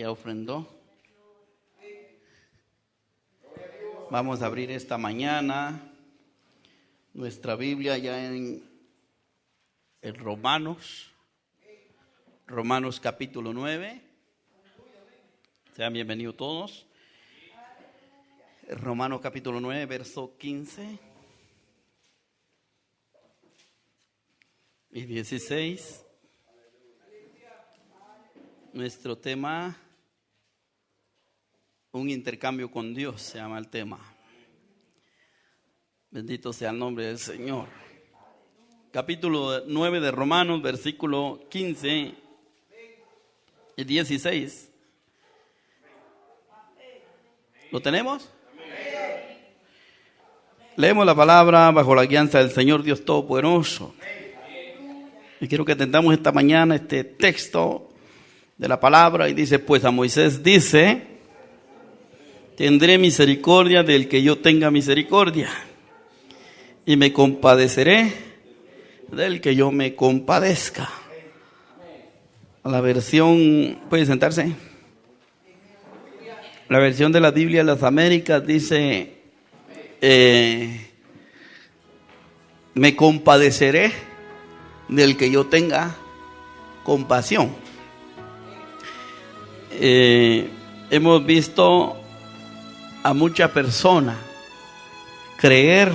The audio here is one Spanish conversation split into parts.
¿Ya ofrendó? Vamos a abrir esta mañana nuestra Biblia ya en Romanos capítulo 9. Sean bienvenidos todos. Romanos capítulo 9, verso 15 y 16. Nuestro tema, un intercambio con Dios, se llama el tema. Bendito sea el nombre del Señor. Capítulo 9 de Romanos, versículo 15 y 16. ¿Lo tenemos? Leemos la palabra bajo la guianza del Señor Dios Todopoderoso. Y quiero que atendamos esta mañana este texto de la palabra, y dice: pues a Moisés dice: tendré misericordia del que yo tenga misericordia, y me compadeceré del que yo me compadezca. La versión, puede sentarse. La versión de la Biblia de las Américas dice: me compadeceré del que yo tenga compasión. Hemos visto a muchas personas creer,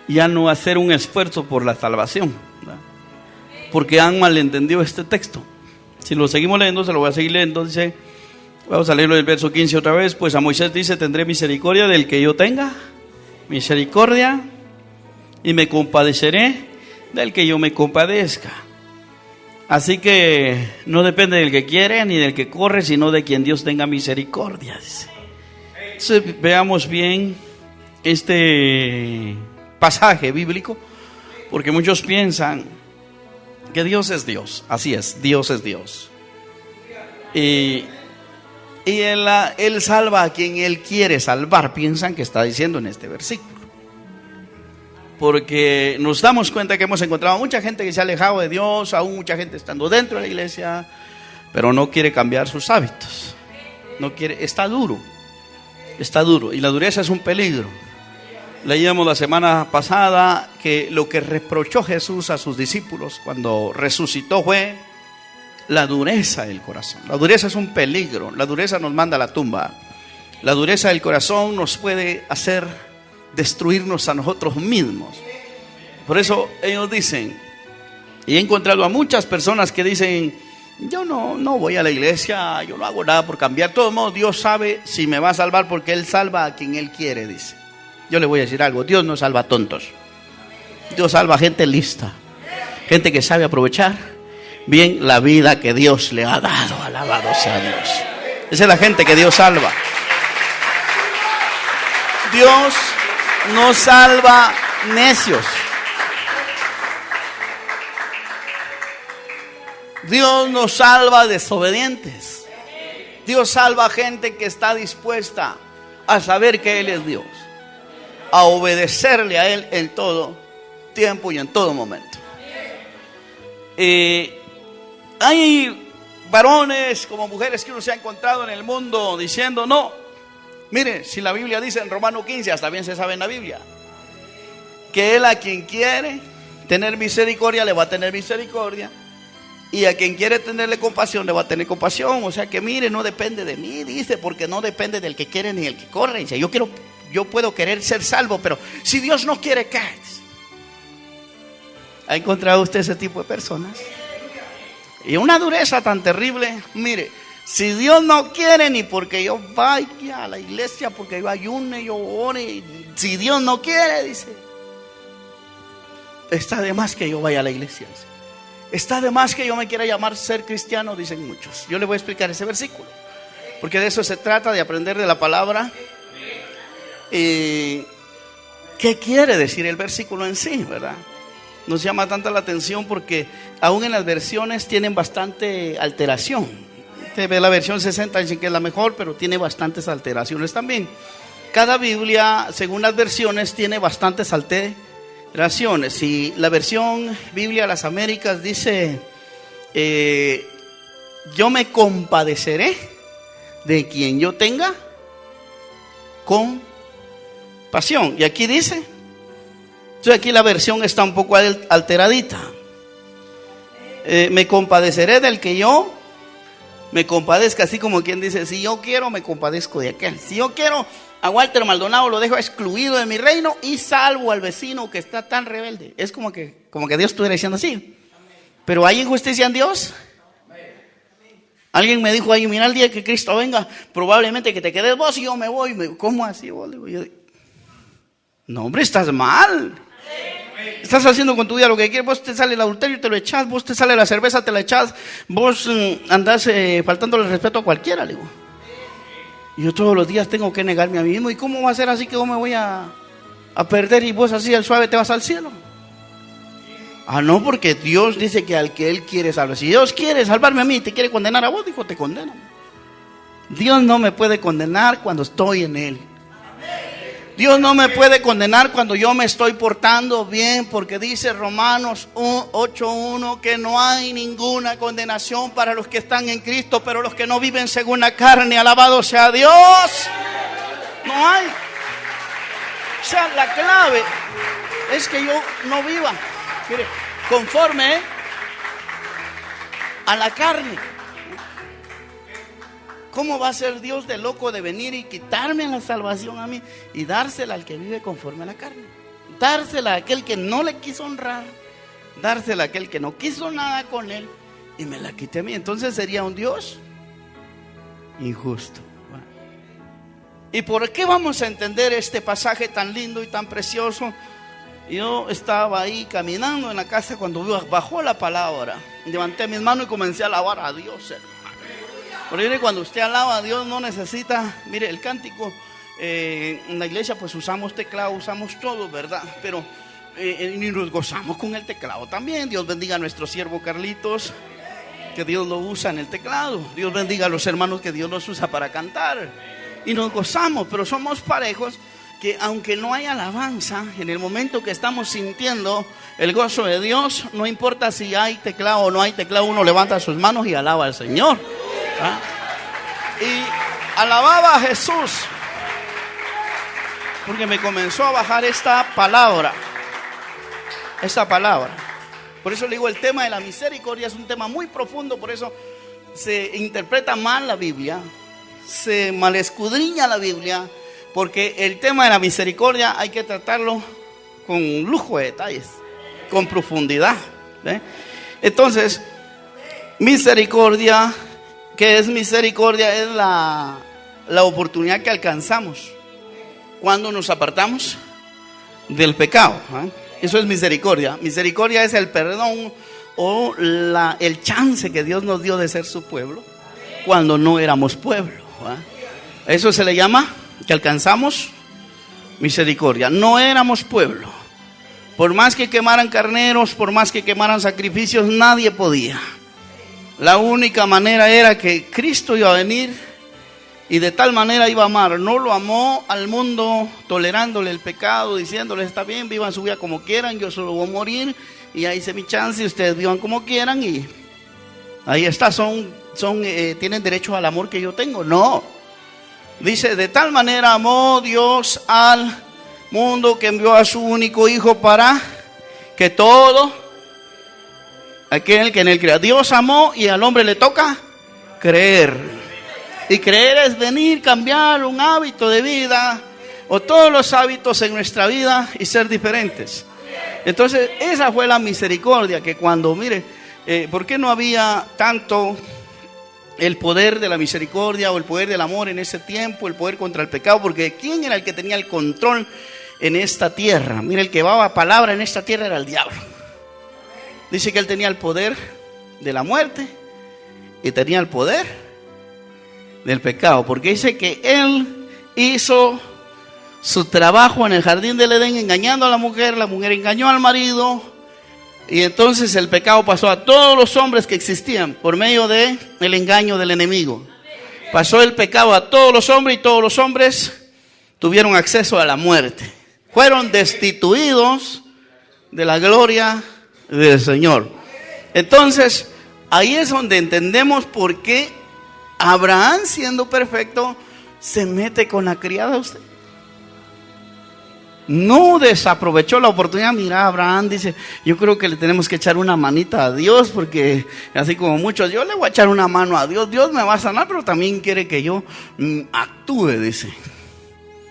ya no hacer un esfuerzo por la salvación, ¿verdad? Porque han malentendido este texto. Si lo seguimos leyendo, se lo voy a seguir leyendo. Dice, vamos a leerlo del verso 15 otra vez. Pues a Moisés dice: tendré misericordia del que yo tenga misericordia, y me compadeceré del que yo me compadezca. Así que no depende del que quiere ni del que corre, sino de quien Dios tenga misericordia. Entonces, veamos bien este pasaje bíblico, porque muchos piensan que Dios es Dios. Así es, Dios es Dios. Y Él salva a quien Él quiere salvar, piensan que está diciendo en este versículo. Porque nos damos cuenta que hemos encontrado mucha gente que se ha alejado de Dios, aún mucha gente estando dentro de la iglesia, pero no quiere cambiar sus hábitos. No quiere, está duro, y la dureza es un peligro. Leíamos la semana pasada que lo que reprochó Jesús a sus discípulos cuando resucitó fue la dureza del corazón. La dureza es un peligro, la dureza nos manda a la tumba. La dureza del corazón nos puede hacer destruirnos a nosotros mismos. Por eso ellos dicen, y he encontrado a muchas personas que dicen: yo no voy a la iglesia, yo no hago nada por cambiar. De todos modos, Dios sabe si me va a salvar, porque Él salva a quien Él quiere, dice. Yo le voy a decir algo: Dios no salva a tontos. Dios salva a gente lista, gente que sabe aprovechar bien la vida que Dios le ha dado. Alabado sea Dios. Esa es la gente que Dios salva. Dios no salva necios. Dios no salva desobedientes. Dios salva a gente que está dispuesta a saber que Él es Dios, a obedecerle a Él en todo tiempo y en todo momento. Hay varones como mujeres que uno se ha encontrado en el mundo diciendo: no, mire, si la Biblia dice en Romanos 15, hasta bien se sabe en la Biblia, que Él a quien quiere tener misericordia le va a tener misericordia, y a quien quiere tenerle compasión le va a tener compasión. O sea que mire, no depende de mí, dice, porque no depende del que quiere ni del que corre. Dice: yo puedo querer ser salvo, pero si Dios no quiere, ¿qué? ¿Ha encontrado usted ese tipo de personas? Y una dureza tan terrible. Mire, si Dios no quiere, ni porque yo vaya a la iglesia, porque yo ayune, yo ore, si Dios no quiere, dice, está de más que yo vaya a la iglesia, dice. Está de más que yo me quiera llamar ser cristiano, dicen muchos. Yo le voy a explicar ese versículo, porque de eso se trata, de aprender de la palabra. ¿Qué quiere decir el versículo en sí, verdad? Nos llama tanta la atención porque aún en las versiones tienen bastante alteración. Usted ve la versión 60, dicen que es la mejor, pero tiene bastantes alteraciones también. Cada Biblia, según las versiones, tiene bastantes alteraciones. Si la versión Biblia de las Américas dice yo me compadeceré de quien yo tenga compasión. Y aquí dice, entonces aquí la versión está un poco alteradita. Me compadeceré del que yo me compadezca, así como quien dice, si yo quiero me compadezco de aquel. Si yo quiero a Walter Maldonado lo dejo excluido de mi reino y salvo al vecino que está tan rebelde. Es como que Dios estuviera diciendo así. Pero ¿hay injusticia en Dios? Alguien me dijo ahí, mira, el día que Cristo venga, probablemente que te quedes vos y yo me voy. ¿Cómo así vos? No, hombre, estás mal. Estás haciendo con tu vida lo que quieres. Vos te sale el adulterio y te lo echás. Vos te sale la cerveza, te la echás. Vos andás faltándole el respeto a cualquiera, le digo. Yo todos los días tengo que negarme a mí mismo. ¿Y cómo va a ser así que yo me voy a perder y vos así al suave te vas al cielo? Ah, no, porque Dios dice que al que Él quiere salvar. Si Dios quiere salvarme a mí y te quiere condenar a vos, dijo, te condena. Dios no me puede condenar cuando estoy en Él. Dios no me puede condenar cuando yo me estoy portando bien, porque dice Romanos 8:1 que no hay ninguna condenación para los que están en Cristo, pero los que no viven según la carne, alabado sea Dios. No hay. O sea, la clave es que yo no viva, mire, conforme a la carne. ¿Cómo va a ser Dios de loco de venir y quitarme la salvación a mí y dársela al que vive conforme a la carne? Dársela a aquel que no le quiso honrar, dársela a aquel que no quiso nada con Él y me la quite a mí. Entonces sería un Dios injusto. ¿Y por qué vamos a entender este pasaje tan lindo y tan precioso? Yo estaba ahí caminando en la casa cuando bajó la palabra. Levanté mis manos y comencé a alabar a Dios, hermano. Porque cuando usted alaba a Dios no necesita, mire, el cántico, en la iglesia pues usamos teclado, usamos todo, ¿verdad? Pero y nos gozamos con el teclado también. Dios bendiga a nuestro siervo Carlitos, que Dios lo usa en el teclado. Dios bendiga a los hermanos que Dios los usa para cantar. Y nos gozamos, pero somos parejos que aunque no hay alabanza, en el momento que estamos sintiendo el gozo de Dios, no importa si hay teclado o no hay teclado, uno levanta sus manos y alaba al Señor. ¿Ah? Y alababa a Jesús porque me comenzó a bajar esta palabra. Por eso le digo, el tema de la misericordia es un tema muy profundo. Por eso se interpreta mal la Biblia, se malescudriña la Biblia, porque el tema de la misericordia hay que tratarlo con lujo de detalles, con profundidad, ¿eh? Entonces, misericordia, ¿qué es misericordia? Es la oportunidad que alcanzamos cuando nos apartamos del pecado, ¿eh? Eso es misericordia. Misericordia es el perdón o el chance que Dios nos dio de ser su pueblo cuando no éramos pueblo, ¿eh? Eso se le llama que alcanzamos misericordia. No éramos pueblo. Por más que quemaran carneros, por más que quemaran sacrificios, nadie podía. La única manera era que Cristo iba a venir y de tal manera iba a amar. No lo amó al mundo tolerándole el pecado, diciéndole, está bien, vivan su vida como quieran, yo solo voy a morir y ahí hice mi chance y ustedes vivan como quieran y ahí está, tienen derecho al amor que yo tengo. No, dice, de tal manera amó Dios al mundo que envió a su único hijo para que todo aquel que en él crea. Dios amó y al hombre le toca creer. Y creer es venir, cambiar un hábito de vida o todos los hábitos en nuestra vida y ser diferentes. Entonces esa fue la misericordia que cuando, mire, ¿por qué no había tanto el poder de la misericordia o el poder del amor en ese tiempo, el poder contra el pecado? Porque ¿quién era el que tenía el control en esta tierra? Mire, el que daba palabra en esta tierra era el diablo. Dice que él tenía el poder de la muerte y tenía el poder del pecado, porque dice que él hizo su trabajo en el jardín del Edén engañando a la mujer engañó al marido, y entonces el pecado pasó a todos los hombres que existían por medio de el engaño del enemigo. Pasó el pecado a todos los hombres y todos los hombres tuvieron acceso a la muerte. Fueron destituidos de la gloria del Señor. Entonces, ahí es donde entendemos por qué Abraham, siendo perfecto, se mete con la criada. Usted no desaprovechó la oportunidad. Mira, Abraham dice: yo creo que le tenemos que echar una manita a Dios, porque así como muchos, yo le voy a echar una mano a Dios. Dios me va a sanar, pero también quiere que yo actúe, dice.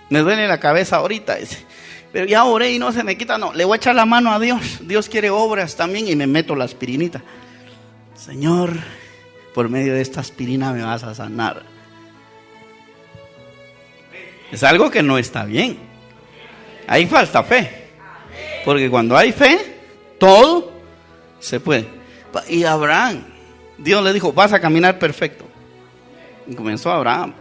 Me duele la cabeza ahorita, dice, pero ya oré y no se me quita. No, le voy a echar la mano a Dios. Dios quiere obras también, y me meto la aspirinita. Señor, por medio de esta aspirina me vas a sanar. Es algo que no está bien. Ahí falta fe. Porque cuando hay fe, todo se puede. Y Abraham, Dios le dijo: vas a caminar perfecto. Y comenzó Abraham.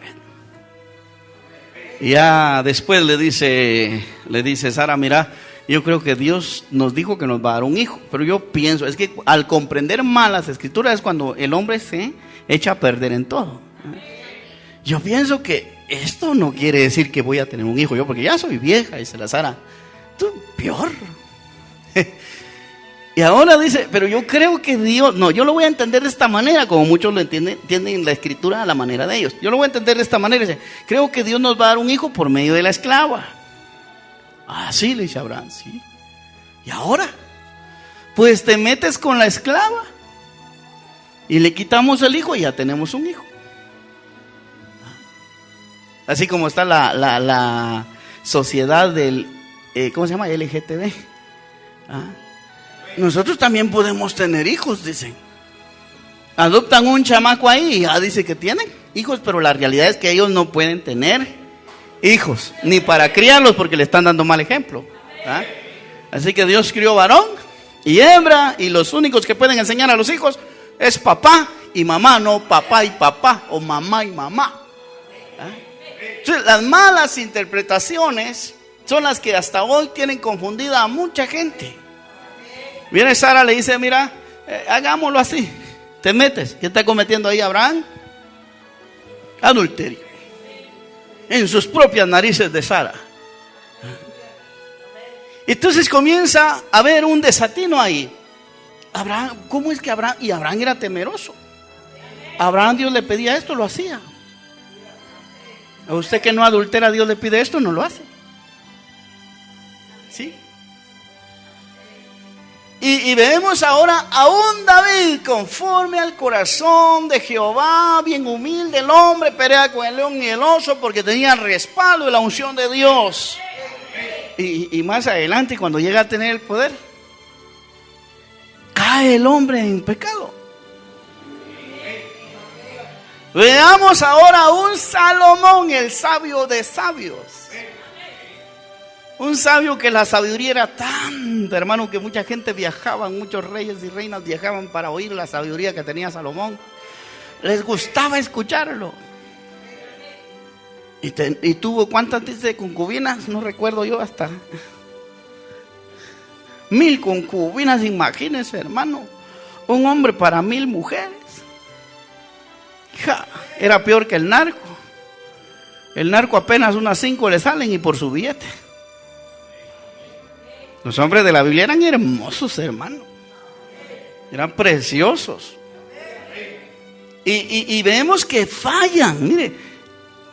Y ya después le dice Sara: mira, yo creo que Dios nos dijo que nos va a dar un hijo. Pero yo pienso, es que al comprender mal las escrituras es cuando el hombre se echa a perder en todo. Yo pienso que esto no quiere decir que voy a tener un hijo yo, porque ya soy vieja, dice la Sara. Tú, peor. Y ahora dice: pero yo creo que Dios, no, yo lo voy a entender de esta manera, como muchos lo entienden la escritura a la manera de ellos. Yo lo voy a entender de esta manera. Dice: creo que Dios nos va a dar un hijo por medio de la esclava. Ah, sí, le dice Abraham, sí. ¿Y ahora? Pues te metes con la esclava y le quitamos el hijo y ya tenemos un hijo. Así como está la sociedad del, ¿cómo se llama? LGTB. Nosotros también podemos tener hijos, dicen. Adoptan un chamaco ahí y ya dice que tienen hijos, pero la realidad es que ellos no pueden tener hijos, ni para criarlos, porque le están dando mal ejemplo. Así que Dios crió varón y hembra, y los únicos que pueden enseñar a los hijos es papá y mamá, no papá y papá o mamá y mamá. Entonces, las malas interpretaciones son las que hasta hoy tienen confundida a mucha gente. Viene Sara, le dice: mira, hagámoslo así. Te metes. ¿Qué está cometiendo ahí Abraham? Adulterio. En sus propias narices de Sara. Entonces comienza a haber un desatino ahí. Abraham, ¿cómo es que Abraham? Y Abraham era temeroso. Abraham, Dios le pedía esto, lo hacía. A usted que no adultera, Dios le pide esto, no lo hace. ¿Sí? Y vemos ahora a un David conforme al corazón de Jehová, bien humilde el hombre, pelea con el león y el oso porque tenía el respaldo y la unción de Dios. Y más adelante, cuando llega a tener el poder, cae el hombre en pecado. Veamos ahora a un Salomón, el sabio de sabios. Un sabio que la sabiduría era tanta, hermano, que mucha gente viajaba, muchos reyes y reinas viajaban para oír la sabiduría que tenía Salomón. Les gustaba escucharlo. Y tuvo, ¿cuántas dice concubinas? No recuerdo yo, hasta 1000 concubinas, imagínense, hermano. Un hombre para 1000 mujeres. Era peor que el narco. El narco apenas unas 5 le salen y por su billete. Los hombres de la Biblia eran hermosos, hermano. Eran preciosos. Y vemos que fallan. Mire,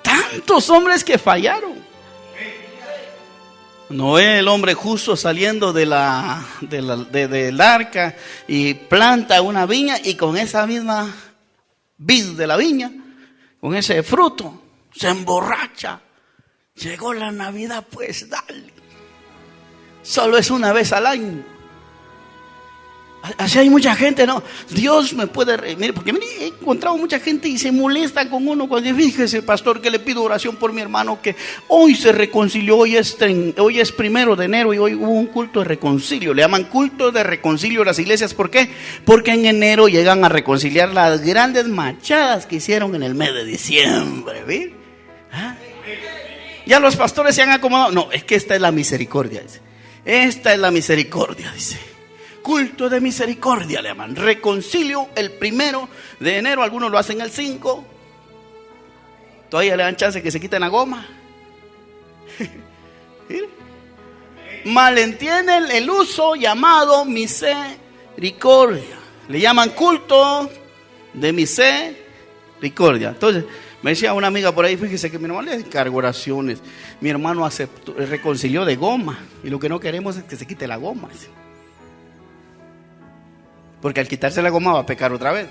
tantos hombres que fallaron. Noé, el hombre justo, saliendo del arca y planta una viña, y con esa misma vid de la viña, con ese fruto, se emborracha. Llegó la Navidad, pues dale. Solo es una vez al año. Así hay mucha gente, ¿no? Dios me puede... Mire, porque he encontrado mucha gente y se molesta con uno cuando dice: fíjese, pastor, que le pido oración por mi hermano que hoy se reconcilió, hoy es 1 de enero y hoy hubo un culto de reconcilio. Le llaman culto de reconcilio a las iglesias. ¿Por qué? Porque en enero llegan a reconciliar las grandes machadas que hicieron en el mes de diciembre. ¿Ve? Ya los pastores se han acomodado. No, es que esta es la misericordia, dice. Esta es la misericordia, dice. Culto de misericordia le llaman. Reconcilio el 1 de enero. Algunos lo hacen el 5. Todavía le dan chance que se quiten la goma. Malentienden el uso llamado misericordia. Le llaman culto de misericordia. Entonces, me decía una amiga por ahí, fíjese que mi hermano le encargó oraciones. Mi hermano aceptó, reconcilió de goma. Y lo que no queremos es que se quite la goma. Porque al quitarse la goma va a pecar otra vez.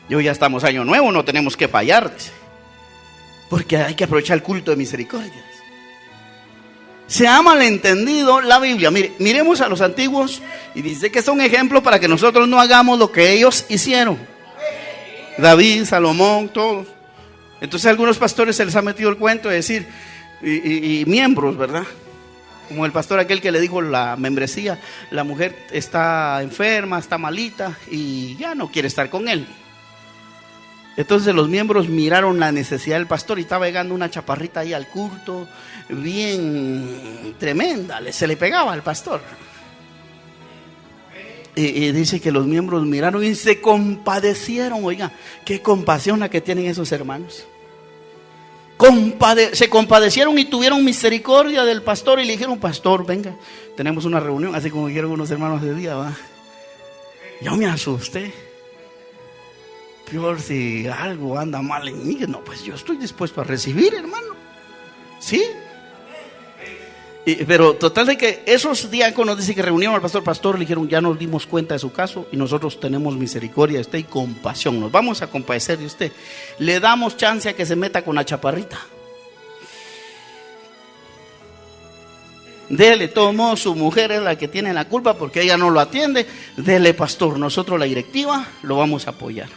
Y hoy ya estamos año nuevo, no tenemos que fallar. Porque hay que aprovechar el culto de misericordia. Se ha malentendido la Biblia. Miremos a los antiguos y dice que son ejemplos para que nosotros no hagamos lo que ellos hicieron. David, Salomón, todos. Entonces a algunos pastores se les ha metido el cuento de decir, y miembros, ¿verdad? Como el pastor aquel que le dijo la membresía, la mujer está enferma, está malita y ya no quiere estar con él. Entonces los miembros miraron la necesidad del pastor y estaba llegando una chaparrita ahí al culto, bien tremenda, se le pegaba al pastor. Y dice que los miembros miraron y se compadecieron. Oiga, qué compasión la que tienen esos hermanos. Se compadecieron y tuvieron misericordia del pastor y le dijeron: pastor, venga, tenemos una reunión, así como dijeron unos hermanos de día, ¿va? Yo me asusté. Peor si algo anda mal en mí. No, pues yo estoy dispuesto a recibir, hermano. ¿Sí? Pero total de que esos diáconos dice que reunieron al pastor, le dijeron: ya nos dimos cuenta de su caso y nosotros tenemos misericordia de usted y compasión, nos vamos a compadecer de usted, le damos chance a que se meta con la chaparrita. Dele, tomó, su mujer es la que tiene la culpa porque ella no lo atiende. Dele, pastor, nosotros la directiva lo vamos a apoyar.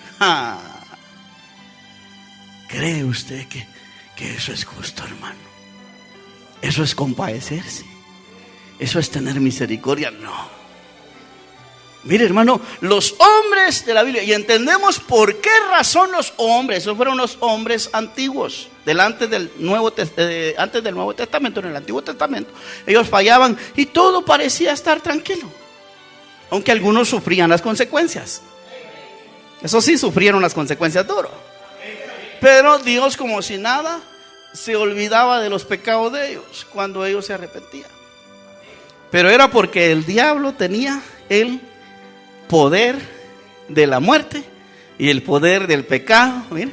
¿Cree usted que eso es justo, hermano? Eso es compadecerse. Eso es tener misericordia. No. Mire, hermano, los hombres de la Biblia, y entendemos por qué razón los hombres, esos fueron los hombres antiguos, antes del Nuevo Testamento, en el Antiguo Testamento, ellos fallaban y todo parecía estar tranquilo, aunque algunos sufrían las consecuencias. Eso sí, sufrieron las consecuencias duro. Pero Dios, como si nada, se olvidaba de los pecados de ellos cuando ellos se arrepentían. Pero era porque el diablo tenía el poder de la muerte y el poder del pecado. Mire,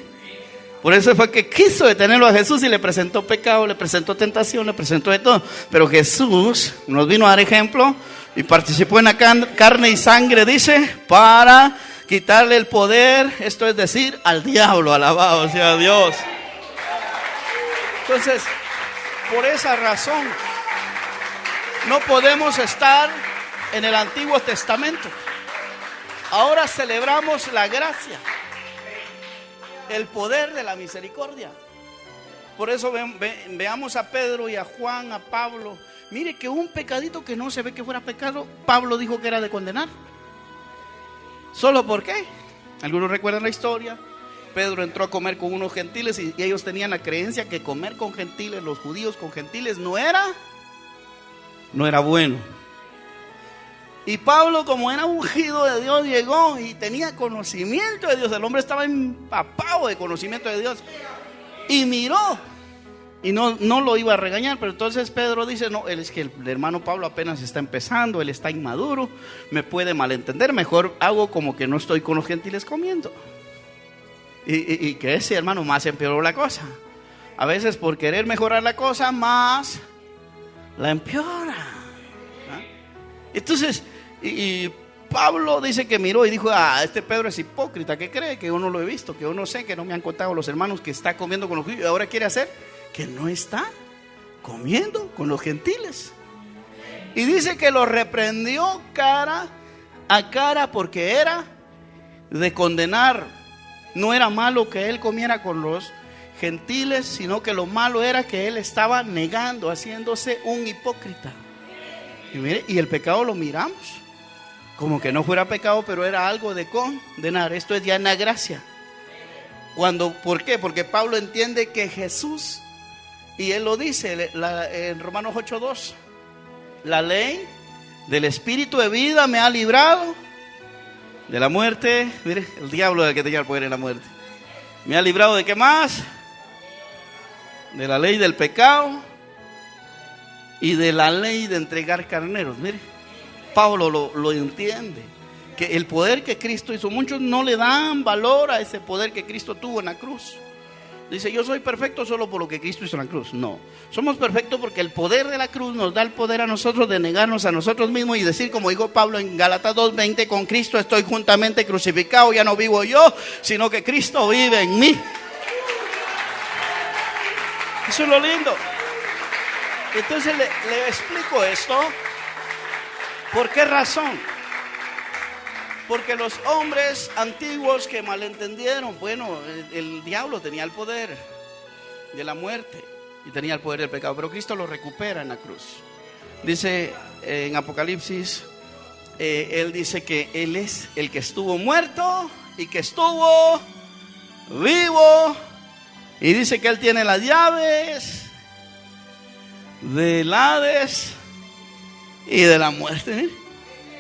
por eso fue que quiso detenerlo a Jesús y le presentó pecado, le presentó tentación, le presentó de todo. Pero Jesús nos vino a dar ejemplo y participó en la carne y sangre, dice, para quitarle el poder, esto es decir, al diablo. Alabado sea Dios. Entonces, por esa razón no podemos estar en el Antiguo Testamento. Ahora celebramos la gracia, el poder de la misericordia. Por eso veamos a Pedro y a Juan, a Pablo. Mire que un pecadito que no se ve que fuera pecado, Pablo dijo que era de condenar. ¿Solo por qué? Algunos recuerdan la historia. Pedro entró a comer con unos gentiles y ellos tenían la creencia que comer con gentiles, los judíos con gentiles, no era bueno. Y Pablo, como era ungido de Dios, llegó y tenía conocimiento de Dios. El hombre estaba empapado de conocimiento de Dios y miró y no lo iba a regañar. Pero entonces Pedro dice: no, es que el hermano Pablo apenas está empezando, él está inmaduro, me puede malentender, mejor hago como que no estoy con los gentiles comiendo. Y que ese hermano más empeoró la cosa. A veces por querer mejorar la cosa más la empeora. Entonces, y Pablo dice que miró y dijo: este Pedro es hipócrita, ¿qué cree? Que yo no lo he visto, que yo no sé, que no me han contado los hermanos que está comiendo con los judíos y ahora quiere hacer que no está comiendo con los gentiles. Y dice que lo reprendió cara a cara porque era de condenar. No era malo que él comiera con los gentiles, sino que lo malo era que él estaba negando, haciéndose un hipócrita. Y mire, y el pecado lo miramos como que no fuera pecado, pero era algo de condenar. Esto es ya en la gracia. ¿Por qué? Porque Pablo entiende que Jesús, y él lo dice en Romanos 8:2, la ley del Espíritu de vida me ha librado de la muerte. Mire, el diablo es el que tenía el poder en la muerte. Me ha librado de qué más? De la ley del pecado y de la ley de entregar carneros. Mire, Pablo lo entiende, que el poder que Cristo hizo, muchos no le dan valor a ese poder que Cristo tuvo en la cruz. Dice, yo soy perfecto solo por lo que Cristo hizo en la cruz. No, somos perfectos porque el poder de la cruz nos da el poder a nosotros de negarnos a nosotros mismos y decir, como dijo Pablo en Gálatas 2:20, con Cristo estoy juntamente crucificado, ya no vivo yo, sino que Cristo vive en mí. Eso es lo lindo. Entonces le explico esto. ¿Por qué razón? Porque los hombres antiguos que malentendieron, bueno, el diablo tenía el poder de la muerte y tenía el poder del pecado, pero Cristo lo recupera en la cruz. Dice en Apocalipsis, Él dice que Él es el que estuvo muerto y que estuvo vivo, y dice que Él tiene las llaves del Hades y de la muerte.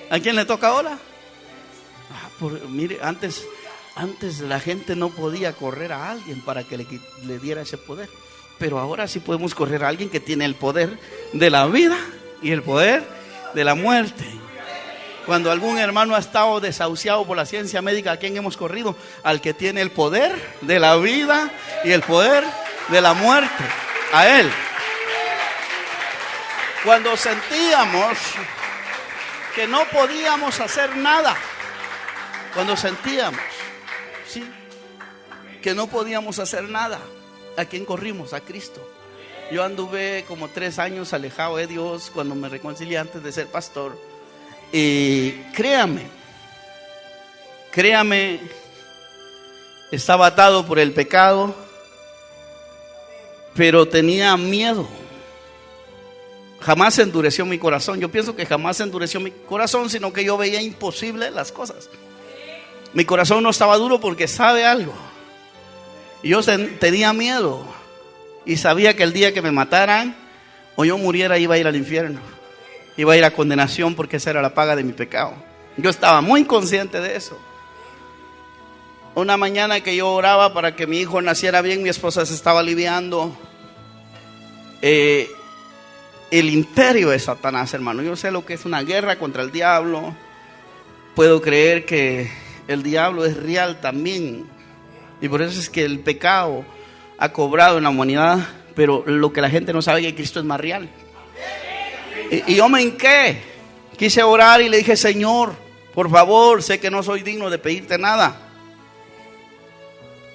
¿A quién le toca ahora? Mire, antes la gente no podía correr a alguien para que le diera ese poder, pero ahora sí podemos correr a alguien que tiene el poder de la vida y el poder de la muerte. Cuando algún hermano ha estado desahuciado por la ciencia médica, ¿a quién hemos corrido? Al que tiene el poder de la vida y el poder de la muerte, a Él. Cuando sentíamos que no podíamos hacer nada, cuando sentíamos, sí, que no podíamos hacer nada, ¿a quién corrimos? A Cristo. Yo anduve como 3 años alejado de Dios cuando me reconcilié antes de ser pastor. Y créame, estaba atado por el pecado, pero tenía miedo. Jamás endureció mi corazón. Yo pienso que jamás endureció mi corazón, sino que yo veía imposible las cosas. Mi corazón no estaba duro porque sabe algo. Yo tenía miedo y sabía que el día que me mataran o yo muriera iba a ir al infierno, iba a ir a condenación, porque esa era la paga de mi pecado. Yo estaba muy consciente de eso. Una mañana que yo oraba para que mi hijo naciera bien, mi esposa se estaba aliviando. El imperio de Satanás, hermano. Yo sé lo que es una guerra contra el diablo. Puedo creer que el diablo es real también, y por eso es que el pecado ha cobrado en la humanidad, pero lo que la gente no sabe es que Cristo es más real. Y yo me hinqué, quise orar y le dije, Señor, por favor, sé que no soy digno de pedirte nada.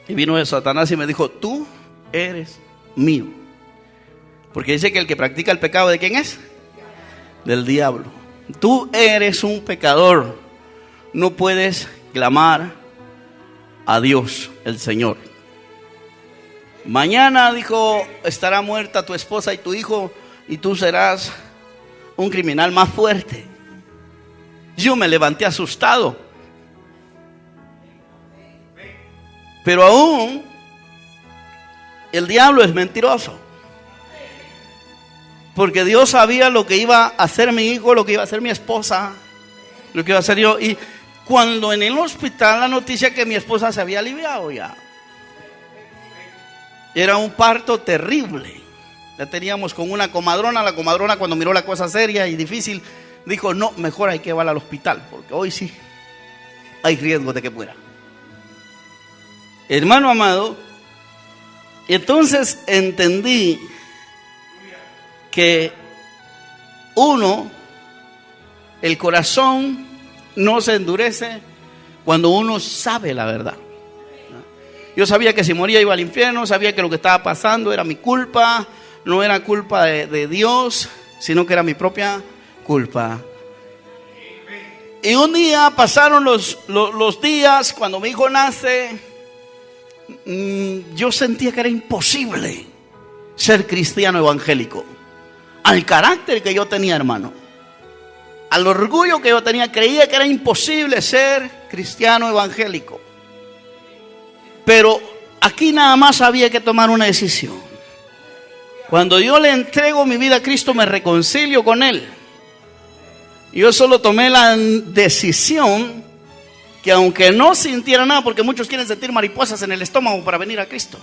Y vino de Satanás y me dijo, tú eres mío. Porque dice que el que practica el pecado, ¿de quién es? Del diablo. Tú eres un pecador, no puedes clamar a Dios el Señor. Mañana, dijo, estará muerta tu esposa y tu hijo, y tú serás un criminal más fuerte. Yo me levanté asustado, pero aún el diablo es mentiroso, porque Dios sabía lo que iba a hacer mi hijo, lo que iba a hacer mi esposa, lo que iba a hacer yo. Y cuando en el hospital la noticia que mi esposa se había aliviado ya, era un parto terrible. La teníamos con una comadrona. La comadrona, cuando miró la cosa seria y difícil, dijo, no, mejor hay que llevarla al hospital, porque hoy sí hay riesgo de que muera. Hermano amado, entonces entendí que el corazón no se endurece cuando uno sabe la verdad. Yo sabía que si moría iba al infierno, sabía que lo que estaba pasando era mi culpa, no era culpa de Dios, sino que era mi propia culpa. Y un día pasaron los días, cuando mi hijo nace, yo sentía que era imposible ser cristiano evangélico. Al carácter que yo tenía, hermano, al orgullo que yo tenía, creía que era imposible ser cristiano evangélico. Pero aquí nada más había que tomar una decisión. Cuando yo le entrego mi vida a Cristo, me reconcilio con Él. Yo solo tomé la decisión que, aunque no sintiera nada, porque muchos quieren sentir mariposas en el estómago para venir a Cristo,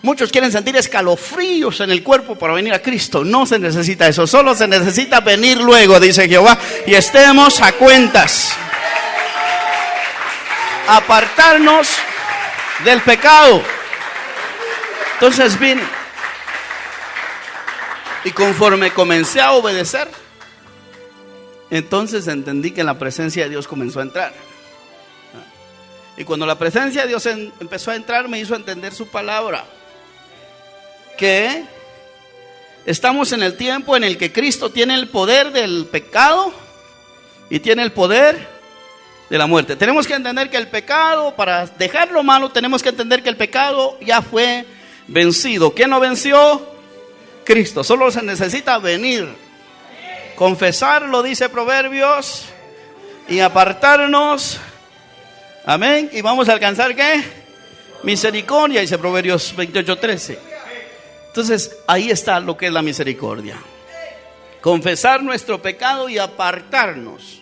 muchos quieren sentir escalofríos en el cuerpo para venir a Cristo. No se necesita eso, solo se necesita venir luego, dice Jehová, y estemos a cuentas. apartarnos del pecado. Entonces vine. Y conforme comencé a obedecer, entonces entendí que la presencia de Dios comenzó a entrar. Y cuando la presencia de Dios empezó a entrar, me hizo entender su palabra. Que estamos en el tiempo en el que Cristo tiene el poder del pecado y tiene el poder de la muerte. Tenemos que entender que el pecado, para dejar lo malo, tenemos que entender que el pecado ya fue vencido. ¿Quién lo venció? Cristo. Solo se necesita venir, confesarlo, dice Proverbios, y apartarnos. Amén. Y vamos a alcanzar ¿qué? Misericordia, dice Proverbios 28:13. Entonces ahí está lo que es la misericordia. Confesar nuestro pecado y apartarnos.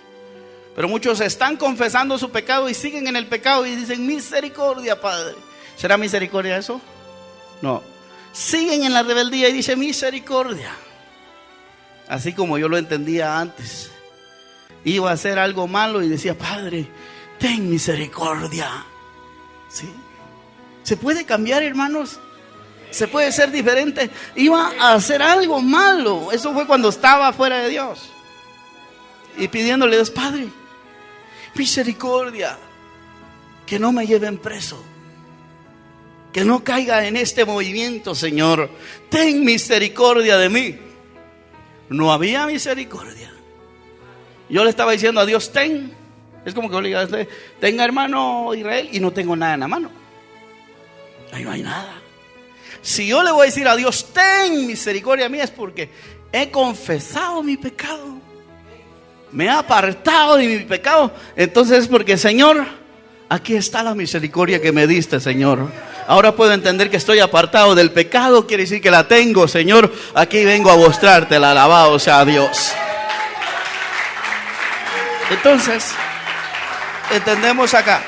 Pero muchos están confesando su pecado y siguen en el pecado y dicen misericordia, Padre. ¿Será misericordia eso? No. Siguen en la rebeldía y dicen misericordia. Así como yo lo entendía antes. Iba a hacer algo malo y decía, Padre, ten misericordia. ¿Sí? ¿Se puede cambiar, hermanos? ¿Se puede ser diferente? Iba a hacer algo malo. Eso fue cuando estaba fuera de Dios. Y pidiéndole a Dios, Padre, misericordia, que no me lleven preso, que no caiga en este movimiento, Señor. Ten misericordia de mí. No había misericordia. Yo le estaba diciendo a Dios, ten. Es como que yo le diga a usted, tenga, hermano Israel, y no tengo nada en la mano. Ahí no hay nada. Si yo le voy a decir a Dios, ten misericordia mía, es porque he confesado mi pecado, me he apartado de mi pecado. Entonces es porque, Señor, aquí está la misericordia que me diste, Señor. Ahora puedo entender que estoy apartado del pecado. Quiere decir que la tengo, Señor. Aquí vengo a mostrártela. Alabado sea Dios. Entonces entendemos acá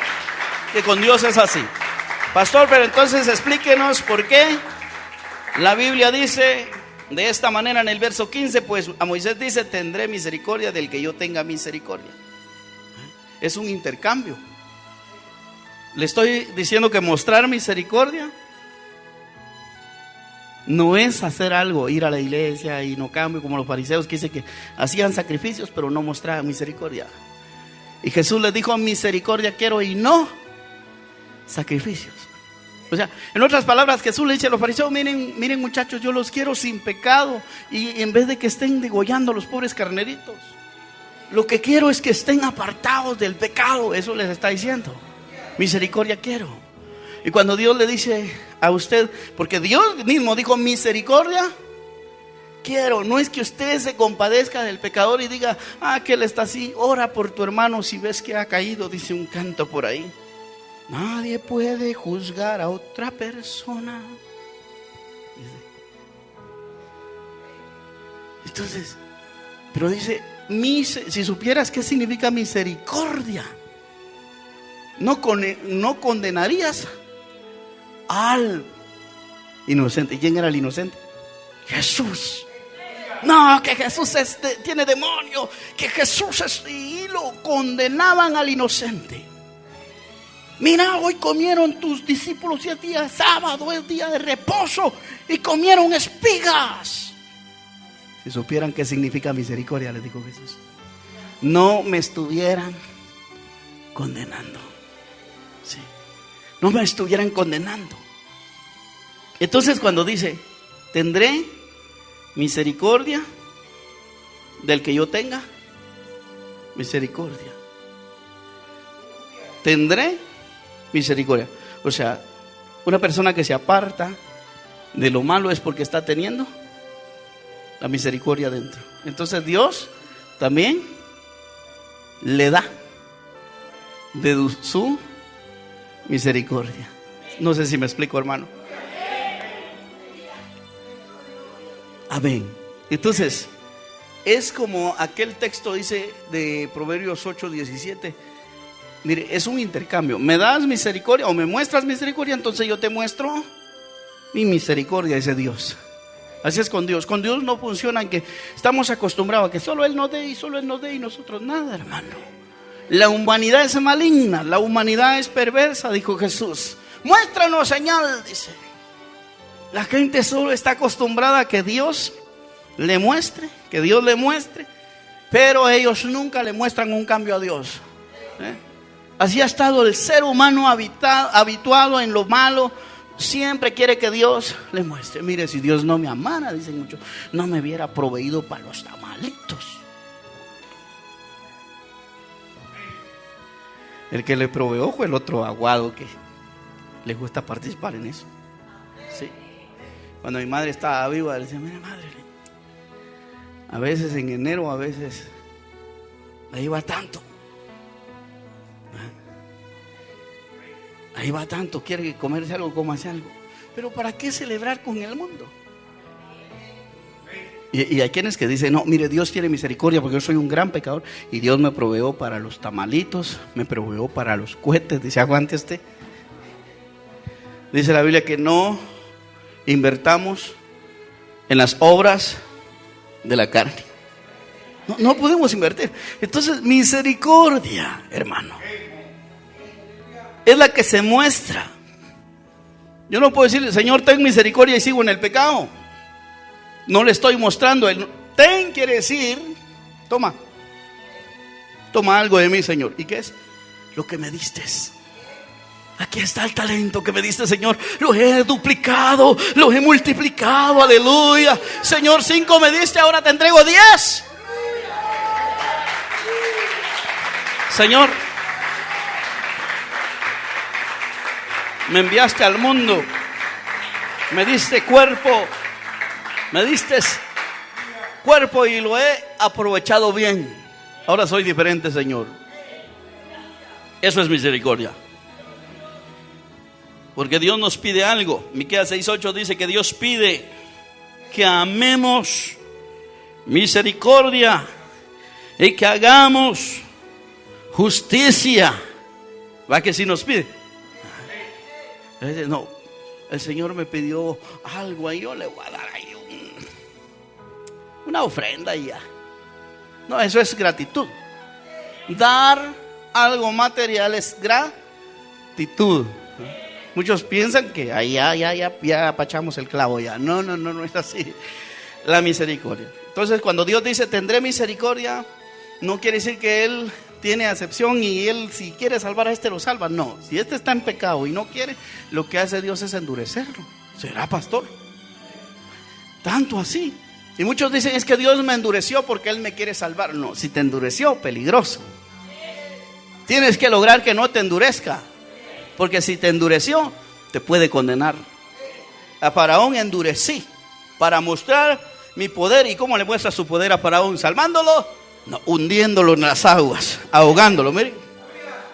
que con Dios es así. Pastor, pero entonces explíquenos por qué la Biblia dice de esta manera en el verso 15, pues a Moisés dice, tendré misericordia del que yo tenga misericordia. Es un intercambio. Le estoy diciendo que mostrar misericordia no es hacer algo, ir a la iglesia y no cambio, como los fariseos que dicen que hacían sacrificios pero no mostraban misericordia. Y Jesús les dijo, misericordia quiero y no sacrificios. O sea, en otras palabras, Jesús le dice a los fariseos, miren muchachos, yo los quiero sin pecado, y en vez de que estén degollando a los pobres carneritos, lo que quiero es que estén apartados del pecado. Eso les está diciendo, misericordia quiero. Y cuando Dios le dice a usted, porque Dios mismo dijo misericordia quiero, no es que usted se compadezca del pecador y diga, que él está así, ora por tu hermano si ves que ha caído, dice un canto por ahí. Nadie puede juzgar a otra persona. Entonces, pero dice, si supieras qué significa misericordia, no condenarías al inocente. ¿Y quién era el inocente? Jesús. No, que Jesús tiene demonio, que Jesús y lo condenaban al inocente. Mira, hoy comieron tus discípulos y el día sábado es día de reposo y comieron espigas. Si supieran qué significa misericordia, les dijo Jesús, no me estuvieran condenando. Sí, no me estuvieran condenando. Entonces cuando dice, tendré misericordia del que yo tenga misericordia. Tendré misericordia. O sea, una persona que se aparta de lo malo es porque está teniendo la misericordia dentro. Entonces Dios también le da de su misericordia. No sé si me explico, hermano. Amén. Entonces, es como aquel texto dice de Proverbios 8:17. Mire, es un intercambio. Me das misericordia o me muestras misericordia, entonces yo te muestro mi misericordia, dice Dios. Así es con Dios. Con Dios no funciona en que estamos acostumbrados a que solo Él nos dé y solo Él nos dé y nosotros nada, hermano. La humanidad es maligna, la humanidad es perversa, dijo Jesús. Muéstranos señal, dice. La gente solo está acostumbrada a que Dios le muestre, pero ellos nunca le muestran un cambio a Dios. Así ha estado el ser humano habituado en lo malo. Siempre quiere que Dios le muestre. Mire, si Dios no me amara, dicen muchos, no me hubiera proveído para los tamalitos. El que le proveyó fue el otro aguado que le gusta participar en eso. Sí. Cuando mi madre estaba viva, le decía, mira madre, a veces en enero, a veces ahí va tanto. Ahí va tanto, quiere comerse algo, cómase algo. Pero ¿para qué celebrar con el mundo? Y hay quienes que dicen, no, mire, Dios tiene misericordia porque yo soy un gran pecador y Dios me proveyó para los tamalitos, me proveyó para los cohetes. Dice, aguante usted. Dice la Biblia que no invertamos en las obras de la carne. No podemos invertir. Entonces, misericordia, hermano, es la que se muestra. Yo no puedo decirle, Señor, ten misericordia y sigo en el pecado. No le estoy mostrando. Ten quiere decir, toma algo de mí, Señor. ¿Y qué es? Lo que me diste. Aquí está el talento que me diste, Señor. Lo he duplicado, lo he multiplicado, aleluya. Señor, 5 me diste, ahora te entrego 10. Señor, me enviaste al mundo, me diste cuerpo y lo he aprovechado bien. Ahora soy diferente, Señor. Eso es misericordia. Porque Dios nos pide algo. Miqueas 6:8 dice que Dios pide que amemos misericordia y que hagamos justicia. ¿Va que sí nos pide? No, el Señor me pidió algo ahí, yo le voy a dar ahí una ofrenda y ya. No, eso es gratitud. Dar algo material es gratitud. Muchos piensan que ahí ya apachamos el clavo ya. No es así. La misericordia. Entonces, cuando Dios dice tendré misericordia, no quiere decir que Él tiene acepción y Él, si quiere salvar a este, lo salva. No, si este está en pecado y no quiere, lo que hace Dios es endurecerlo. ¿Será, pastor? Tanto así. Y muchos dicen, es que Dios me endureció porque Él me quiere salvar. No, si te endureció, peligroso. Tienes que lograr que no te endurezca, porque si te endureció, te puede condenar. A Faraón endurecí para mostrar mi poder. ¿Y cómo le muestra su poder a Faraón? ¿Salvándolo? No, hundiéndolo en las aguas, ahogándolo. Miren,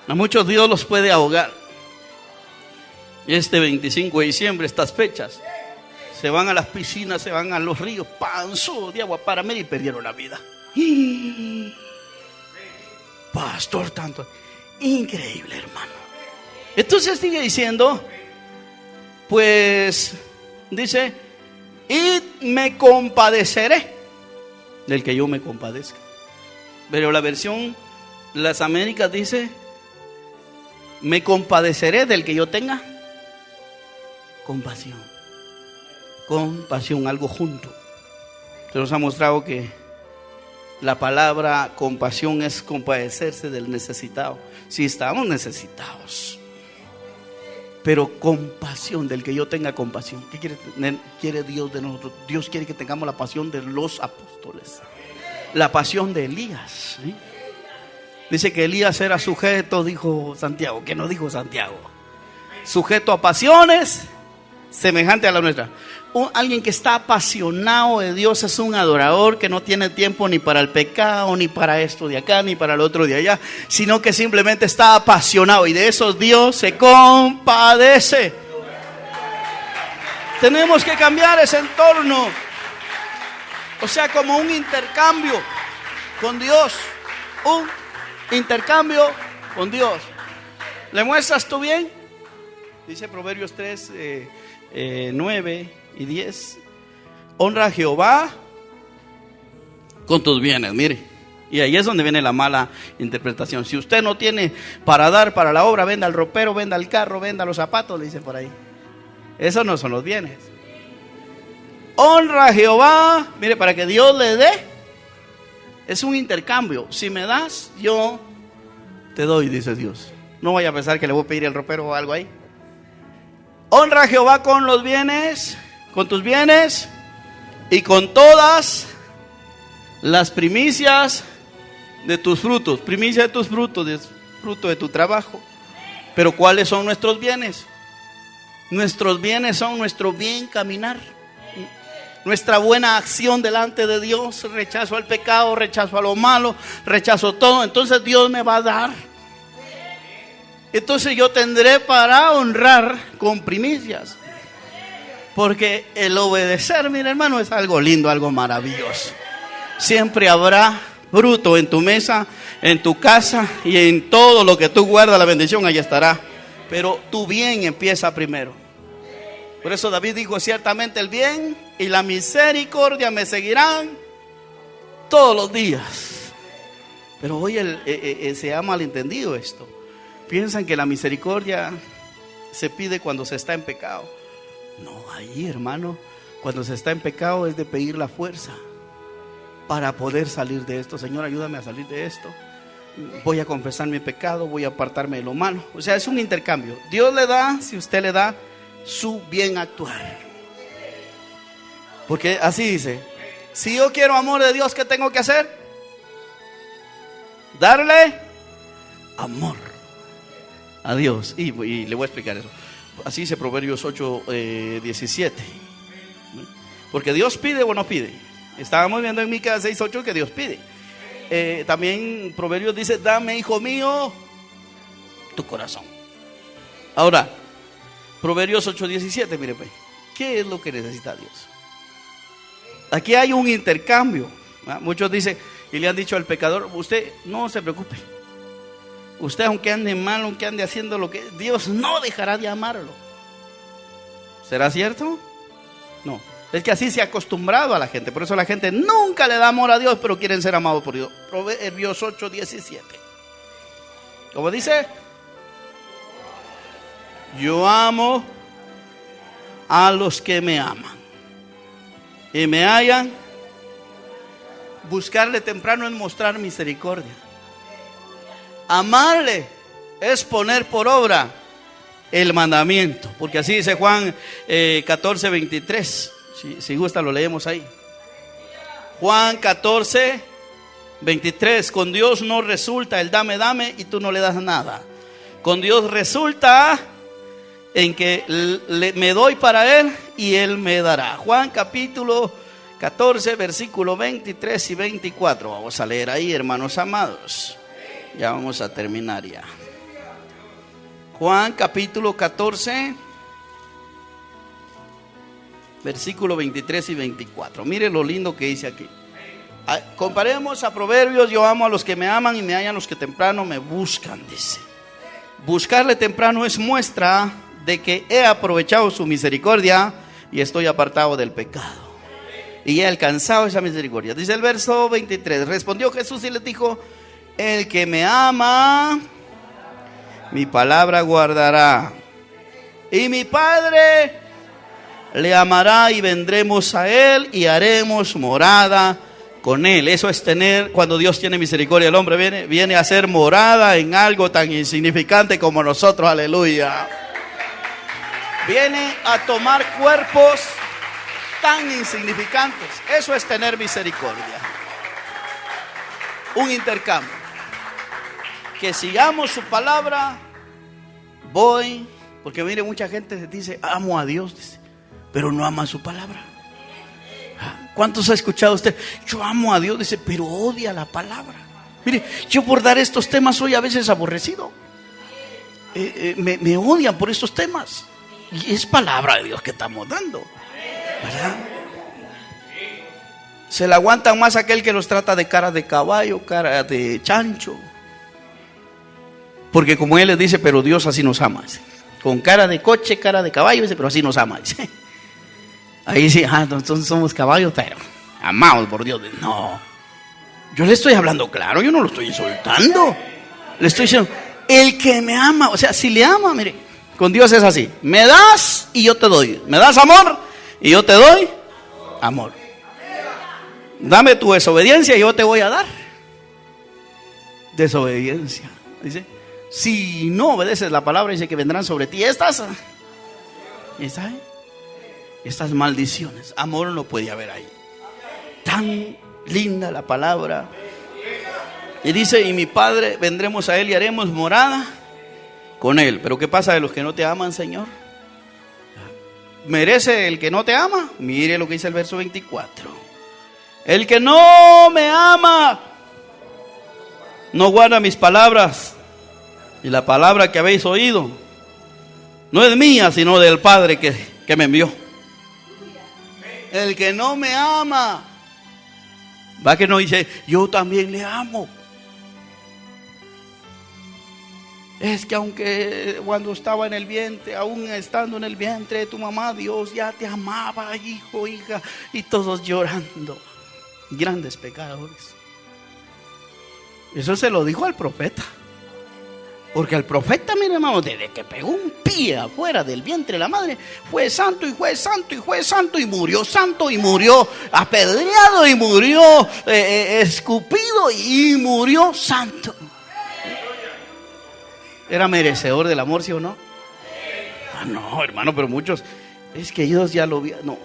a muchos Dios los puede ahogar. Y este 25 de diciembre, estas fechas, se van a las piscinas, se van a los ríos, panzo de agua para mí, y perdieron la vida. Pastor, tanto increíble, hermano. Entonces sigue diciendo, pues dice, y me compadeceré del que yo me compadezca. Pero la versión Las Américas dice, me compadeceré del que yo tenga compasión. Compasión, algo junto. Se nos ha mostrado que la palabra compasión es compadecerse del necesitado. Si estamos necesitados, pero compasión, del que yo tenga compasión. ¿Qué quiere Dios de nosotros? Dios quiere que tengamos la pasión de los apóstoles, la pasión de Elías, ¿sí? Dice que Elías era sujeto, dijo Santiago. ¿Qué no dijo Santiago? Sujeto a pasiones semejante a la nuestra. Alguien que está apasionado de Dios es un adorador que no tiene tiempo ni para el pecado, ni para esto de acá, ni para el otro de allá, sino que simplemente está apasionado, y de esos Dios se compadece. Tenemos que cambiar ese entorno, o sea, como un intercambio con Dios, un intercambio con Dios. ¿Le muestras tú bien? Dice Proverbios 3, 9 y 10. Honra a Jehová con tus bienes. Mire, Y ahí es donde viene la mala interpretación. Si usted no tiene para dar para la obra, venda el ropero, venda el carro, venda los zapatos, le dicen por ahí. Esos no son los bienes. Honra a Jehová, mire, para que Dios le dé. Es un intercambio. Si me das, yo te doy, dice Dios. No vaya a pensar que le voy a pedir el ropero o algo ahí. Honra a Jehová con los bienes, con tus bienes y con todas las primicias de tus frutos. Primicia de tus frutos, es fruto de tu trabajo. Pero ¿cuáles son nuestros bienes? Nuestros bienes son nuestro bien caminar, nuestra buena acción delante de Dios. Rechazo al pecado, rechazo a lo malo, rechazo todo. Entonces Dios me va a dar. Entonces yo tendré para honrar con primicias. Porque el obedecer, mira hermano, es algo lindo, algo maravilloso. Siempre habrá fruto en tu mesa, en tu casa y en todo lo que tú guardas, la bendición ahí estará. Pero tu bien empieza primero. Por eso David dijo: ciertamente el bien y la misericordia me seguirán todos los días. Pero hoy se ha malentendido esto. Piensan que la misericordia se pide cuando se está en pecado. No, ahí hermano, cuando se está en pecado es de pedir la fuerza para poder salir de esto. Señor, ayúdame a salir de esto. Voy a confesar mi pecado, voy a apartarme de lo malo. O sea, es un intercambio. Dios le da, si usted le da, su bien actuar. Porque así dice: si yo quiero amor de Dios, ¿qué tengo que hacer? Darle amor a Dios. Y le voy a explicar eso. Así dice Proverbios 8:17. Porque Dios pide o no pide. Estábamos viendo en Mica 6:8 que Dios pide. También Proverbios dice: dame, hijo mío, tu corazón. Ahora, Proverbios 8:17, mire pues, ¿qué es lo que necesita Dios? Aquí hay un intercambio. Muchos dicen y le han dicho al pecador: usted no se preocupe. Usted, aunque ande mal, aunque ande haciendo lo que, Dios no dejará de amarlo. ¿Será cierto? No. Es que así se ha acostumbrado a la gente. Por eso la gente nunca le da amor a Dios, pero quieren ser amados por Dios. Proverbios 8:17. ¿Cómo dice? Yo amo a los que me aman y me hallan. Buscarle temprano es mostrar misericordia. Amarle es poner por obra el mandamiento. Porque así dice Juan 14:23. Si gusta lo leemos ahí. Juan 14:23. Con Dios no resulta el dame y tú no le das nada. Con Dios resulta en que me doy para Él y Él me dará. Juan capítulo 14, versículo 23 y 24. Vamos a leer ahí, hermanos amados. Ya vamos a terminar ya. Juan capítulo 14, versículo 23 y 24. Mire lo lindo que dice aquí. Comparemos a Proverbios: yo amo a los que me aman y me hallan los que temprano me buscan, dice. Buscarle temprano es muestra de que he aprovechado su misericordia y estoy apartado del pecado. Y he alcanzado esa misericordia. Dice el verso 23. Respondió Jesús y les dijo: el que me ama, mi palabra guardará. Y mi Padre le amará y vendremos a Él y haremos morada con Él. Eso es tener, cuando Dios tiene misericordia, el hombre viene a ser morada en algo tan insignificante como nosotros. Aleluya. Viene a tomar cuerpos tan insignificantes. Eso es tener misericordia. Un intercambio. Que sigamos su palabra. Voy, porque mire, mucha gente dice: amo a Dios, dice, pero no ama su palabra. ¿Cuántos ha escuchado usted? Yo amo a Dios, dice, pero odia la palabra. Mire, yo por dar estos temas soy a veces aborrecido. Me odian por estos temas. Y es palabra de Dios que estamos dando, ¿verdad? Se la aguantan más aquel que los trata de cara de caballo, cara de chancho. Porque como él les dice: pero Dios así nos ama, dice. Con cara de coche, cara de caballo, dice, pero así nos ama, dice. Ahí sí, entonces somos caballos, pero amados por Dios. No, Yo le estoy hablando claro, yo no lo estoy insultando. Le estoy diciendo, el que me ama, o sea, si le ama, mire, con Dios es así. Me das y yo te doy. Me das amor y yo te doy amor. Dame tu desobediencia y yo te voy a dar desobediencia. Dice, si no obedeces la palabra, dice que vendrán sobre ti estas maldiciones. Amor no puede haber ahí. Tan linda la palabra. Y dice, y mi Padre, vendremos a Él y haremos morada con Él. Pero ¿qué pasa de los que no te aman, Señor? ¿Merece el que no te ama? Mire lo que dice el verso 24. El que no me ama no guarda mis palabras, y la palabra que habéis oído no es mía, sino del Padre que me envió. El que no me ama, va que no dice, yo también le amo. Es que aunque cuando estaba en el vientre, aún estando en el vientre de tu mamá, Dios ya te amaba, hijo, hija, y todos llorando. Grandes pecadores. Eso se lo dijo al profeta. Porque el profeta, mire hermano, desde que pegó un pie afuera del vientre de la madre, fue santo y fue santo y fue santo y murió apedreado y murió escupido y murió santo. ¿Era merecedor del amor, sí o no? Ah, no, hermano, pero muchos, es que Dios ya lo vio. No.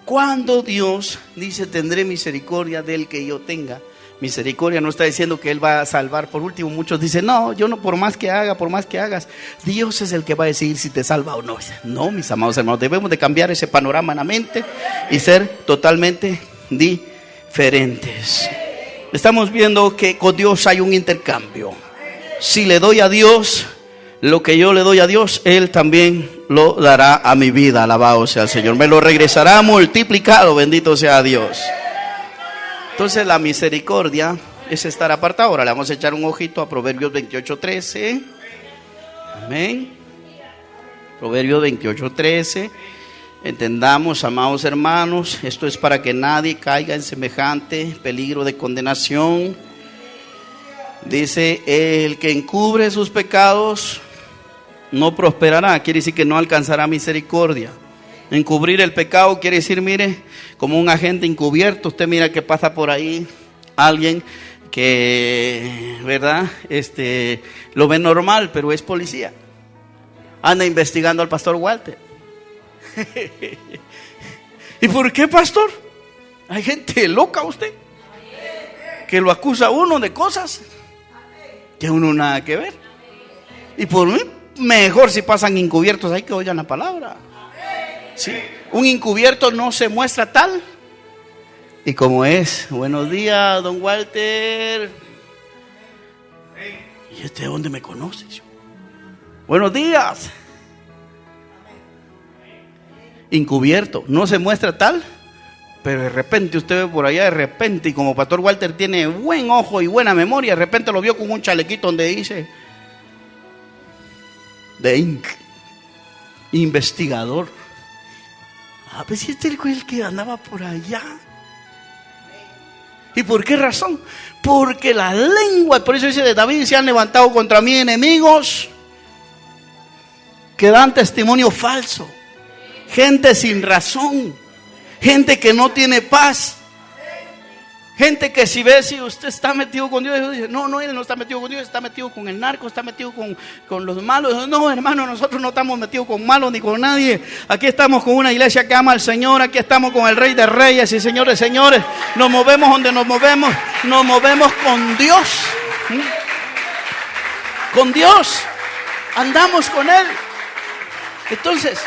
Cuando Dios dice, tendré misericordia del que yo tenga misericordia, no está diciendo que Él va a salvar. Por último, muchos dicen, no, yo no, por más que hagas, Dios es el que va a decidir si te salva o no. No, mis amados hermanos, debemos de cambiar ese panorama en la mente y ser totalmente diferentes. Estamos viendo que con Dios hay un intercambio. Si le doy a Dios lo que yo le doy a Dios, Él también lo dará a mi vida. Alabado sea el Señor. Me lo regresará multiplicado. Bendito sea Dios. Entonces la misericordia es estar apartado. Ahora le vamos a echar un ojito a Proverbios 28:13. Amén. Proverbios 28:13. Entendamos, amados hermanos, esto es para que nadie caiga en semejante peligro de condenación. Dice, el que encubre sus pecados no prosperará. Quiere decir que no alcanzará misericordia. Encubrir el pecado quiere decir, mire, como un agente encubierto. Usted mira que pasa por ahí alguien que, ¿verdad? Lo ve normal, pero es policía. Anda investigando al pastor Walter. ¿Y por qué, pastor? Hay gente loca usted que lo acusa a uno de cosas que uno nada que ver. Y por mí, mejor si pasan encubiertos ahí que oigan la palabra. ¿Sí? Un encubierto no se muestra tal y como es. Buenos días, don Walter. ¿Y de dónde me conoces? Buenos días. Encubierto, no se muestra tal, pero de repente usted ve por allá, de repente, y como pastor Walter tiene buen ojo y buena memoria, de repente lo vio con un chalequito donde dice de Inc. Investigador. Pues si este es el que andaba por allá. ¿Y por qué razón? Porque la lengua, por eso dice de David, se han levantado contra mí enemigos que dan testimonio falso. Gente sin razón, gente que no tiene paz, gente que si ve si usted está metido con Dios, dice, no, él no está metido con Dios, está metido con el narco, está metido con los malos. No, hermano, nosotros no estamos metidos con malos ni con nadie. Aquí estamos con una iglesia que ama al Señor, aquí estamos con el Rey de Reyes y Señor de Señores. Nos movemos donde nos movemos con Dios. Con Dios, andamos con Él. Entonces,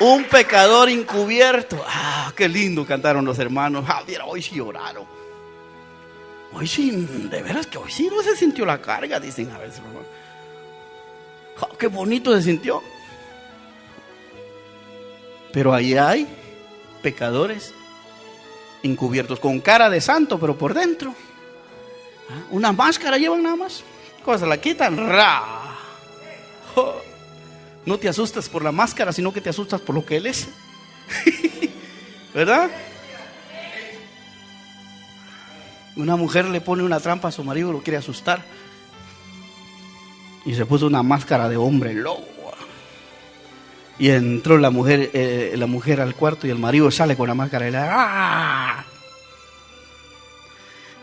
un pecador encubierto. Qué lindo cantaron los hermanos. Mira, hoy sí lloraron. Hoy sí, de veras que hoy sí no se sintió la carga, dicen a veces. Qué bonito se sintió. Pero ahí hay pecadores encubiertos, con cara de santo, pero por dentro. Una máscara llevan nada más. Cuando se la quitan, no te asustas por la máscara, sino que te asustas por lo que Él es. ¿Verdad? Una mujer le pone una trampa a su marido, lo quiere asustar. Y se puso una máscara de hombre lobo. Y entró la mujer al cuarto y el marido sale con la máscara y ¡ah!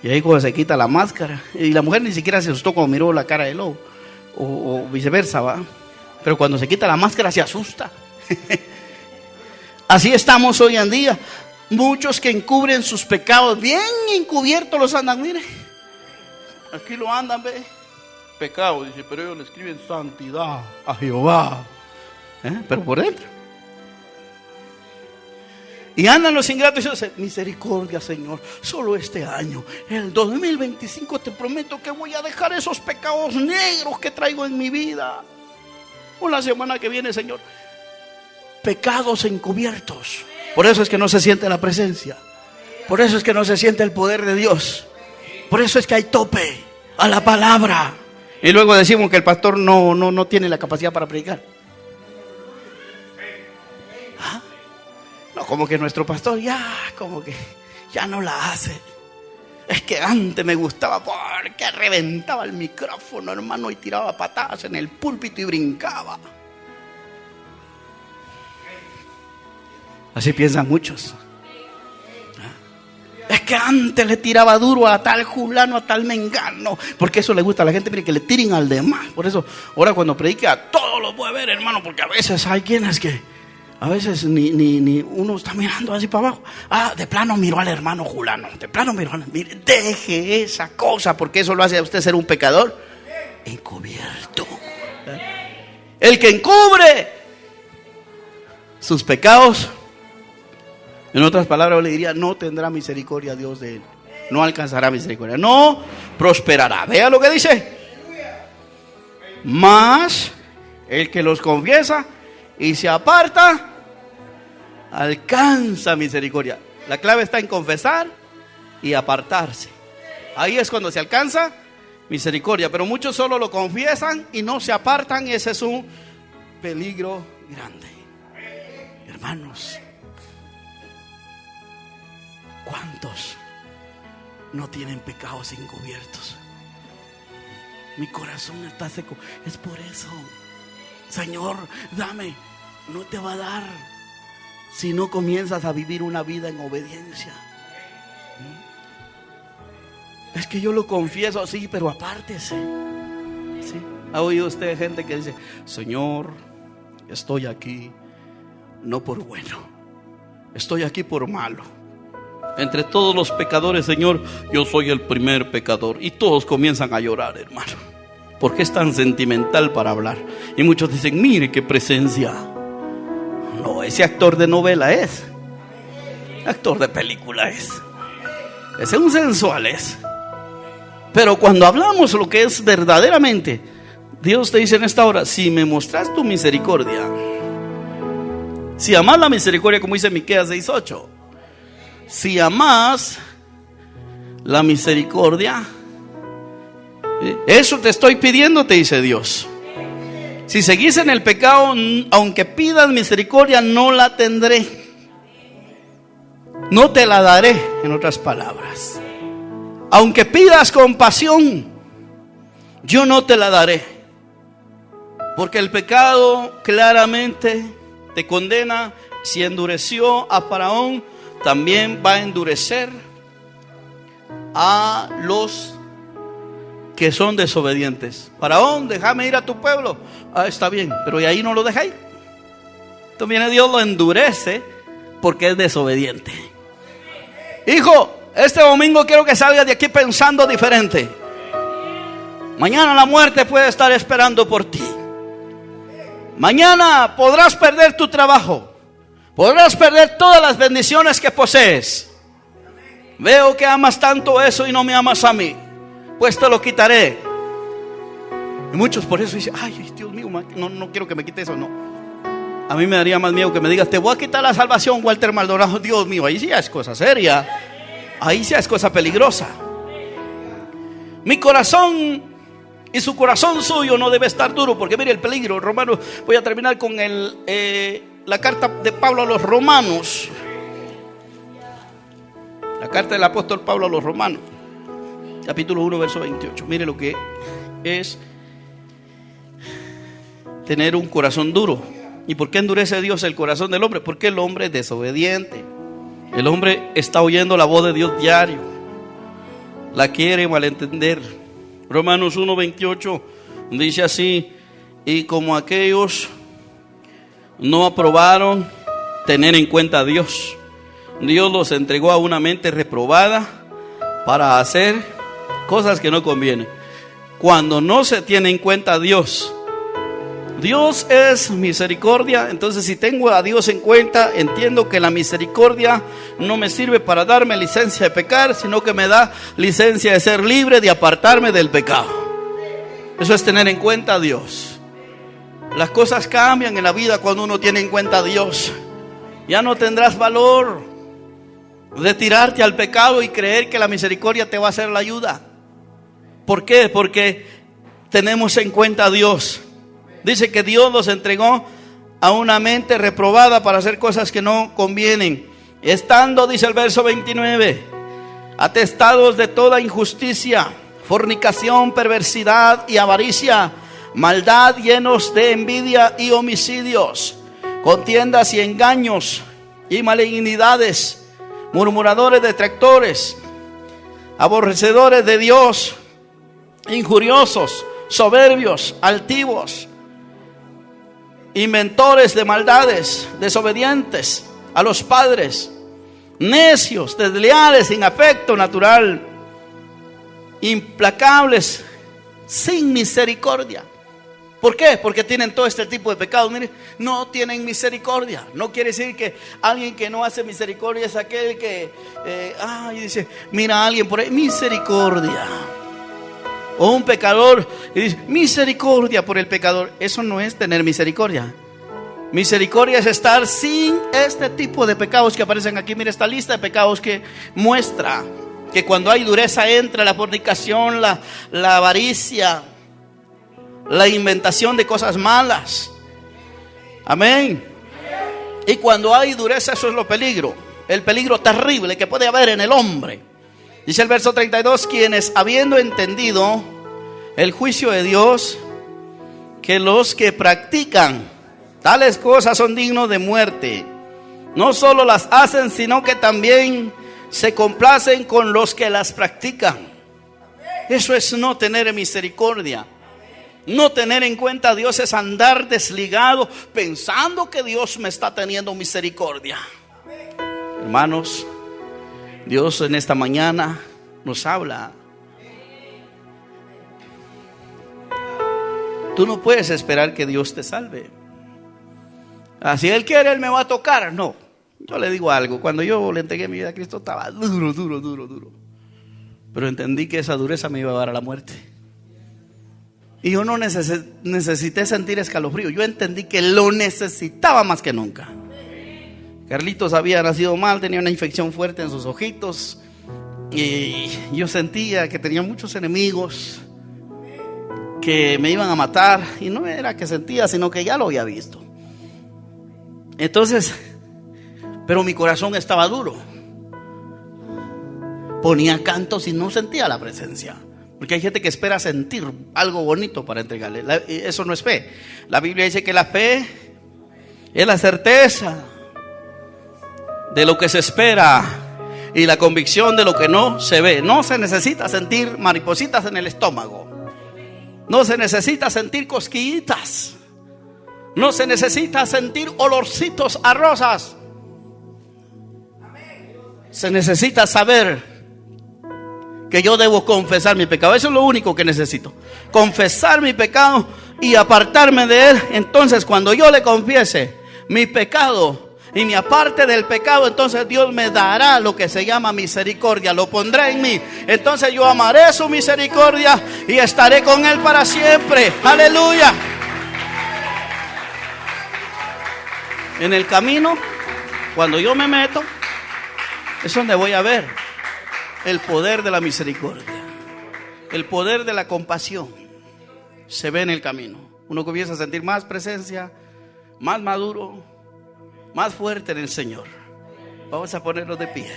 Y ahí cuando se quita la máscara, y la mujer ni siquiera se asustó cuando miró la cara del lobo, o viceversa, ¿va? Pero cuando se quita la máscara se asusta. Así estamos hoy en día. Muchos que encubren sus pecados, bien encubiertos los andan, mire. Aquí lo andan, ve. Pecado, dice, pero ellos le escriben santidad a Jehová. Pero por dentro. Y andan los ingratos y dicen, misericordia, Señor, solo este año, el 2025, te prometo que voy a dejar esos pecados negros que traigo en mi vida. O la semana que viene, Señor, pecados encubiertos. Por eso es que no se siente la presencia. Por eso es que no se siente el poder de Dios. Por eso es que hay tope a la palabra. Y luego decimos que el pastor no tiene la capacidad para predicar. ¿Ah? No, como que nuestro pastor como que ya no la hace. Es que antes me gustaba porque reventaba el micrófono, hermano, y tiraba patadas en el púlpito y brincaba. Así piensan muchos. Es que antes le tiraba duro a tal fulano, a tal mengano, porque eso le gusta a la gente, mire, que le tiren al demás. Por eso, ahora cuando predique a todos los voy a ver, hermano, porque a veces hay quienes que, a veces ni uno está mirando así para abajo. De plano miró al hermano fulano, de plano miró al... Mire, deje esa cosa, porque eso lo hace a usted ser un pecador encubierto. El que encubre sus pecados, en otras palabras, yo le diría, no tendrá misericordia Dios de él. No alcanzará misericordia. No prosperará. Vea lo que dice. Mas el que los confiesa y se aparta, alcanza misericordia. La clave está en confesar y apartarse. Ahí es cuando se alcanza misericordia. Pero muchos solo lo confiesan y no se apartan. Y ese es un peligro grande. Hermanos, ¿cuántos no tienen pecados encubiertos? Mi corazón está seco. Es por eso. Señor, dame. No te va a dar si no comienzas a vivir una vida en obediencia. Es que yo lo confieso, sí, pero apártese. ¿Sí? ¿Ha oído usted gente que dice, Señor, estoy aquí no por bueno, estoy aquí por malo? Entre todos los pecadores, Señor, yo soy el primer pecador. Y todos comienzan a llorar, hermano, porque es tan sentimental para hablar. Y muchos dicen, mire qué presencia. No, ese actor de novela es. Actor de película es. Ese es un sensual es. Pero cuando hablamos lo que es verdaderamente, Dios te dice en esta hora, si me mostras tu misericordia, si amas la misericordia, como dice Miqueas 6:8, si amas la misericordia, eso te estoy pidiendo, te dice Dios. Si seguís en el pecado, aunque pidas misericordia, no la tendré. No te la daré, en otras palabras. Aunque pidas compasión, yo no te la daré. Porque el pecado claramente te condena. Si endureció a Faraón, también va a endurecer a los que son desobedientes. Faraón, déjame ir a tu pueblo. Está bien, pero y ahí no lo dejáis. Entonces viene Dios, lo endurece porque es desobediente. Hijo, este domingo quiero que salgas de aquí pensando diferente. Mañana la muerte puede estar esperando por ti. Mañana podrás perder tu trabajo. Podrás perder todas las bendiciones que posees. Veo que amas tanto eso y no me amas a mí. Pues te lo quitaré. Y muchos por eso dicen, ay, Dios mío, no quiero que me quite eso, no. A mí me daría más miedo que me digas, te voy a quitar la salvación, Walter Maldonado. Dios mío, ahí sí es cosa seria. Ahí sí es cosa peligrosa. Mi corazón y su corazón suyo no debe estar duro, porque mire el peligro. Romanos, voy a terminar con la carta de Pablo a los romanos. La carta del apóstol Pablo a los romanos. capítulo 1, verso 28. Mire lo que es tener un corazón duro. ¿Y por qué endurece Dios el corazón del hombre? Porque el hombre es desobediente. El hombre está oyendo la voz de Dios diario, la quiere malentender. Romanos 1, 28 dice así: y como aquellos no aprobaron tener en cuenta a Dios, Dios los entregó a una mente reprobada para hacer cosas que no convienen. Cuando no se tiene en cuenta a Dios, Dios es misericordia. Entonces, si tengo a Dios en cuenta, entiendo que la misericordia no me sirve para darme licencia de pecar, sino que me da licencia de ser libre, de apartarme del pecado. Eso es tener en cuenta a Dios. Las cosas cambian en la vida cuando uno tiene en cuenta a Dios. Ya no tendrás valor de tirarte al pecado y creer que la misericordia te va a hacer la ayuda. ¿Por qué? Porque tenemos en cuenta a Dios. Dice que Dios los entregó a una mente reprobada para hacer cosas que no convienen, estando, dice el verso 29, atestados de toda injusticia, fornicación, perversidad y avaricia, maldad, llenos de envidia y homicidios, contiendas y engaños y malignidades, murmuradores, detractores, aborrecedores de Dios, injuriosos, soberbios, altivos, inventores de maldades, desobedientes a los padres, necios, desleales, sin afecto natural, implacables, sin misericordia. ¿Por qué? Porque tienen todo este tipo de pecados. Mire, no tienen misericordia. No quiere decir que alguien que no hace misericordia es aquel que dice, mira a alguien por ahí, misericordia. O un pecador y dice, misericordia por el pecador. Eso no es tener misericordia. Misericordia es estar sin este tipo de pecados que aparecen aquí. Mira esta lista de pecados que muestra que cuando hay dureza entra la fornicación, la avaricia, la inventación de cosas malas. Amén. Y cuando hay dureza, eso es lo peligro. El peligro terrible que puede haber en el hombre. Dice el verso 32, quienes habiendo entendido el juicio de Dios, que los que practican tales cosas son dignos de muerte, no solo las hacen, sino que también se complacen con los que las practican. Eso es no tener misericordia. No tener en cuenta a Dios es andar desligado pensando que Dios me está teniendo misericordia. Hermanos, Dios en esta mañana nos habla. Tú no puedes esperar que Dios te salve. Si Él quiere, Él me va a tocar. No, yo le digo algo. Cuando yo le entregué mi vida a Cristo estaba duro. Pero entendí que esa dureza me iba a llevar a la muerte. Y yo no necesité sentir escalofrío. Yo entendí que lo necesitaba más que nunca. Carlitos había nacido mal, tenía una infección fuerte en sus ojitos. Y yo sentía que tenía muchos enemigos que me iban a matar. Y no era que sentía, sino que ya lo había visto. Entonces, pero mi corazón estaba duro. Ponía cantos y no sentía la presencia. Porque hay gente que espera sentir algo bonito para entregarle. Eso no es fe. La Biblia dice que la fe es la certeza de lo que se espera y la convicción de lo que no se ve. No se necesita sentir maripositas en el estómago. No se necesita sentir cosquillitas. No se necesita sentir olorcitos a rosas. Se necesita saber que yo debo confesar mi pecado. Eso es lo único que necesito. Confesar mi pecado y apartarme de él. Entonces, cuando yo le confiese mi pecado y me aparte del pecado, entonces Dios me dará lo que se llama misericordia. Lo pondrá en mí. Entonces yo amaré su misericordia y estaré con él para siempre. Aleluya. En el camino, cuando yo me meto, es donde voy a ver el poder de la misericordia, el poder de la compasión. Se ve en el camino. Uno comienza a sentir más presencia, más maduro, más fuerte en el Señor. Vamos a ponernos de pie.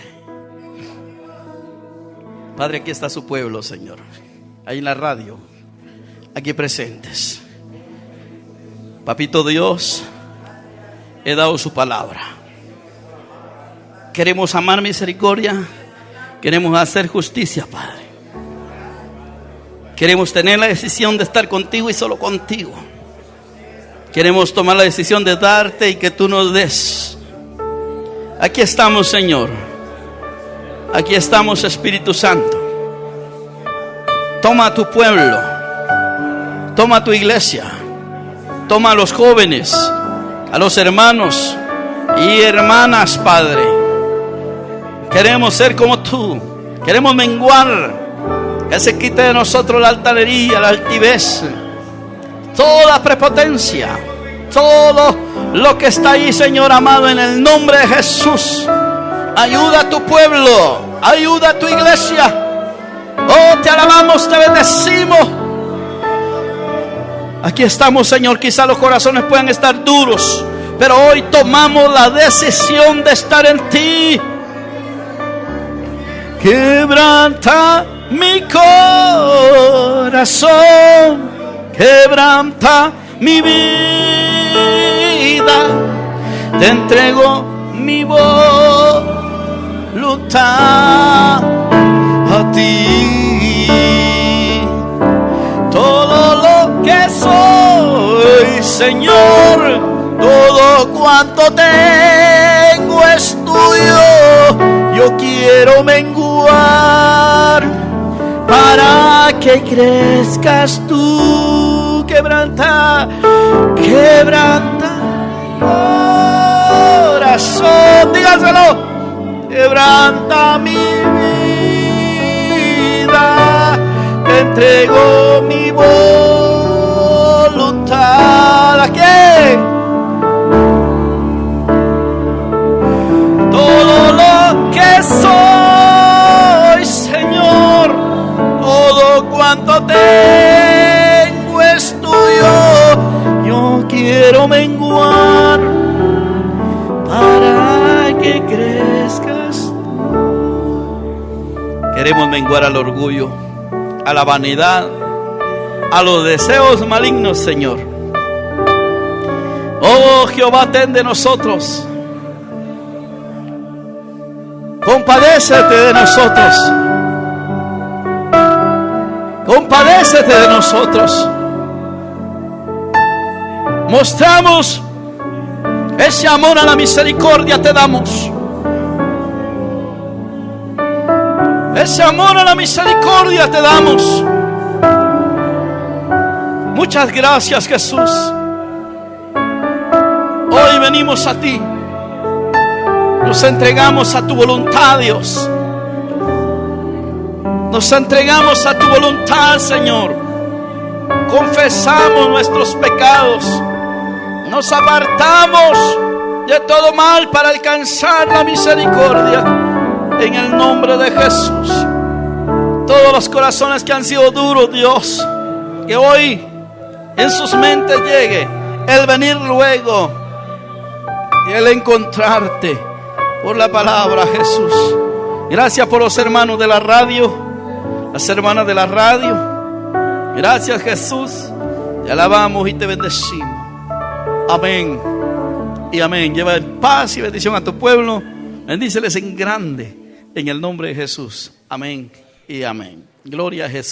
Padre, aquí está su pueblo, Señor. Ahí en la radio, aquí presentes. Papito Dios, he dado su palabra. Queremos amar misericordia. Queremos hacer justicia, Padre. Queremos tener la decisión de estar contigo y solo contigo. Queremos tomar la decisión de darte y que tú nos des. Aquí estamos, Señor. Aquí estamos, Espíritu Santo. Toma a tu pueblo. Toma a tu iglesia. Toma a los jóvenes, a los hermanos y hermanas, Padre. Queremos ser como tú. Queremos menguar. Que se quite de nosotros la altanería, la altivez, toda prepotencia, todo lo que está ahí, Señor amado, en el nombre de Jesús. Ayuda a tu pueblo, ayuda a tu iglesia. Oh, te alabamos, te bendecimos. Aquí estamos, Señor. Quizá los corazones puedan estar duros, pero hoy tomamos la decisión de estar en ti. Quebranta mi corazón, quebranta mi vida, te entrego mi voluntad a ti. Todo lo que soy, Señor, todo cuanto tengo es tuyo. Yo quiero menguar para que crezcas tú. Quebranta, quebranta corazón, dígaselo. Quebranta mi vida, te entrego mi voluntad. ¿A qué? Todo lo que soy, Señor, todo cuanto tengo es tuyo. Yo quiero menguar para que crezcas tú. Queremos menguar al orgullo, a la vanidad, a los deseos malignos, Señor. Oh Jehová, ten de nosotros. Compadécete de nosotros. Compadécete de nosotros. Mostramos ese amor a la misericordia, te damos. Ese amor a la misericordia te damos. Muchas gracias, Jesús. Hoy venimos a ti. Nos entregamos a tu voluntad, Dios. Nos entregamos a tu voluntad, Señor. Confesamos nuestros pecados. Nos apartamos de todo mal para alcanzar la misericordia. En el nombre de Jesús. Todos los corazones que han sido duros, Dios, que hoy en sus mentes llegue el venir luego y el encontrarte por la palabra, Jesús. Gracias por los hermanos de la radio, las hermanas de la radio. Gracias, Jesús. Te alabamos y te bendecimos. Amén y amén. Lleva en paz y bendición a tu pueblo. Bendíceles en grande, en el nombre de Jesús. Amén y amén. Gloria a Jesús.